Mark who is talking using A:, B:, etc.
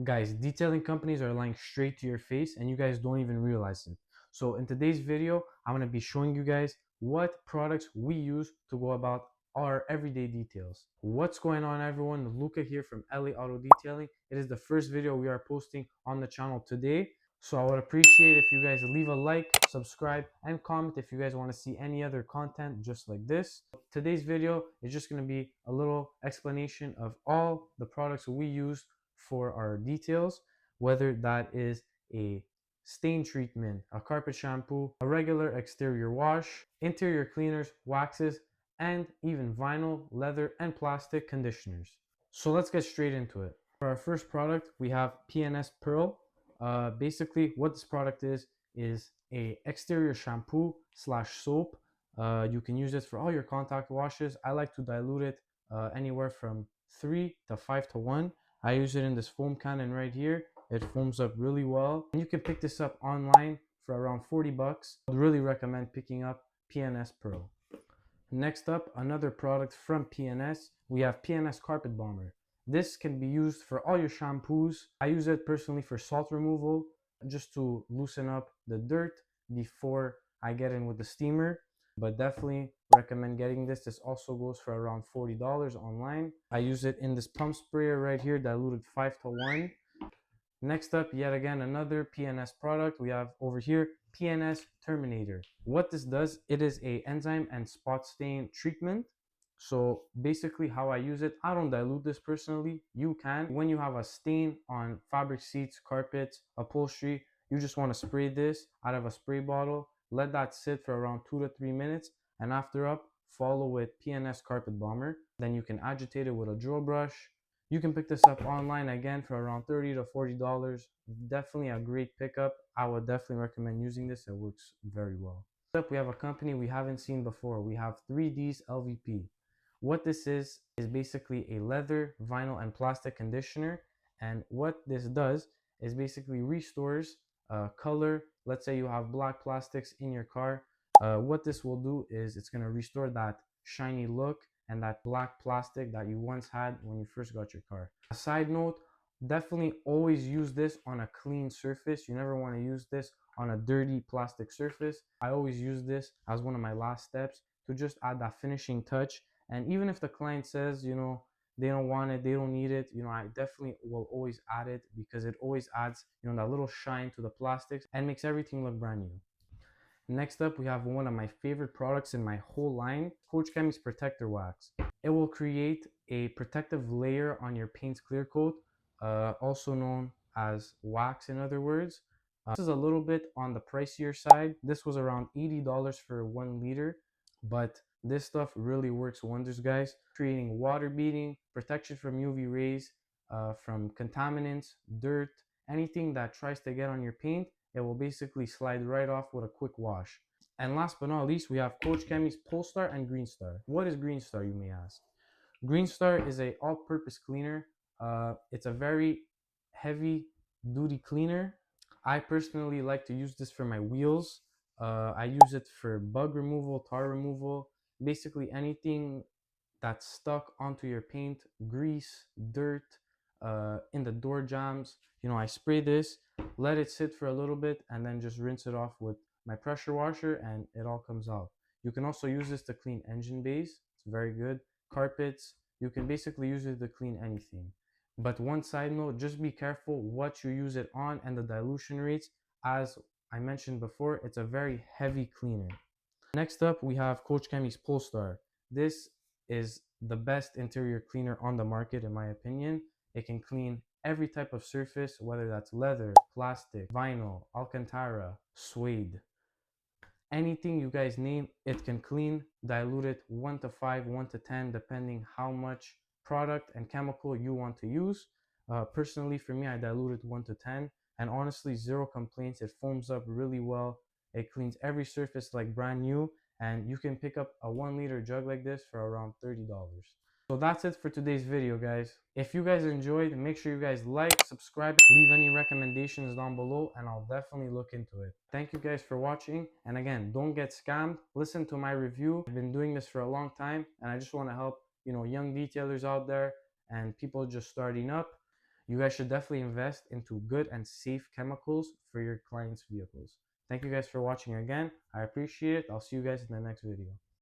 A: Guys, detailing companies are lying straight to your face and you guys don't even realize it. So in today's video, I'm going to be showing you guys what products we use to go about our everyday details. What's going on, everyone? Luca here from LA Auto Detailing. It is the first video we are posting on the channel today. So I would appreciate if you guys leave a like, subscribe, and comment if you guys want to see any other content just like this. Today's video is just going to be a little explanation of all the products we use for our details, whether that is a stain treatment, a carpet shampoo, a regular exterior wash, interior cleaners, waxes, and even vinyl, leather, and plastic conditioners. So let's get straight into it. For our first product, we have PNS Pearl. Basically, what this product is a exterior shampoo slash soap. You can use this for all your contact washes. I like to dilute it anywhere from 3 to 5 to 1. I use it in this foam cannon right here. It foams up really well. And you can pick this up online for around 40 bucks. I'd really recommend picking up PNS Pearl. Next up, another product from PNS. We have PNS Carpet Bomber. This can be used for all your shampoos. I use it personally for salt removal, just to loosen up the dirt before I get in with the steamer. But definitely recommend getting this. This also goes for around $40 online. I use it in this pump sprayer right here, diluted 5 to 1. Next up, yet again, another PNS product. We have over here PNS Terminator. What this does, it is a enzyme and spot stain treatment. So basically how I use it, I don't dilute this personally. You can. When you have a stain on fabric seats, carpets, upholstery, you just want to spray this out of a spray bottle. Let that sit for around 2 to 3 minutes. And after up, follow with PNS Carpet Bomber. Then you can agitate it with a drill brush. You can pick this up online again for around $30 to $40. Definitely a great pickup. I would definitely recommend using this. It works very well. Next up, we have a company we haven't seen before. We have 3D's LVP. What this is basically a leather, vinyl, and plastic conditioner. And what this does is basically restores color. Let's say you have black plastics in your car. What this will do is it's going to restore that shiny look and that black plastic that you once had when you first got your car. A side note, definitely always use this on a clean surface. You never want to use this on a dirty plastic surface. I always use this as one of my last steps to just add that finishing touch. And even if the client says, they don't want it, they don't need it, I definitely will always add it because it always adds, that little shine to the plastics and makes everything look brand new. Next up, we have one of my favorite products in my whole line, Coach Chemie's Protector Wax. It will create a protective layer on your paint's clear coat, also known as wax in other words. This is a little bit on the pricier side. This was around $80 for 1 liter, but this stuff really works wonders, guys. Creating water beading, protection from UV rays, from contaminants, dirt, anything that tries to get on your paint. It will basically slide right off with a quick wash. And last but not least, we have Coach Chemie's Polestar and Green Star. What is Green Star, you may ask? Green Star is a all-purpose cleaner. It's a very heavy duty cleaner. I personally like to use this for my wheels. I use it for bug removal, tar removal, basically anything that's stuck onto your paint, grease, dirt, in the door jambs. I spray this, let it sit for a little bit, and then just rinse it off with my pressure washer, and it all comes out. You can also use this to clean engine bays. It's very good. Carpets. You can basically use it to clean anything. But one side note, just be careful what you use it on and the dilution rates. As I mentioned before, it's a very heavy cleaner. Next up, we have Coach Chemie's Polestar. This is the best interior cleaner on the market, in my opinion. It can clean every type of surface, whether that's leather, plastic, vinyl, alcantara, suede. Anything you guys name, it can clean. Dilute it 1 to 5, 1 to 10, depending how much product and chemical you want to use. Personally, for me, I diluted 1 to 10, and honestly, zero complaints. It foams up really well. It cleans every surface like brand new, and you can pick up a 1 liter jug like this for around $30. So that's it for today's video, guys. If you guys enjoyed, make sure you guys like, subscribe, leave any recommendations down below, and I'll definitely look into it. Thank you guys for watching, and again, don't get scammed. Listen to my review. I've been doing this for a long time, and I just want to help young detailers out there and people just starting up. You guys should definitely invest into good and safe chemicals for your clients' vehicles. Thank you guys for watching again. I appreciate it. I'll see you guys in the next video.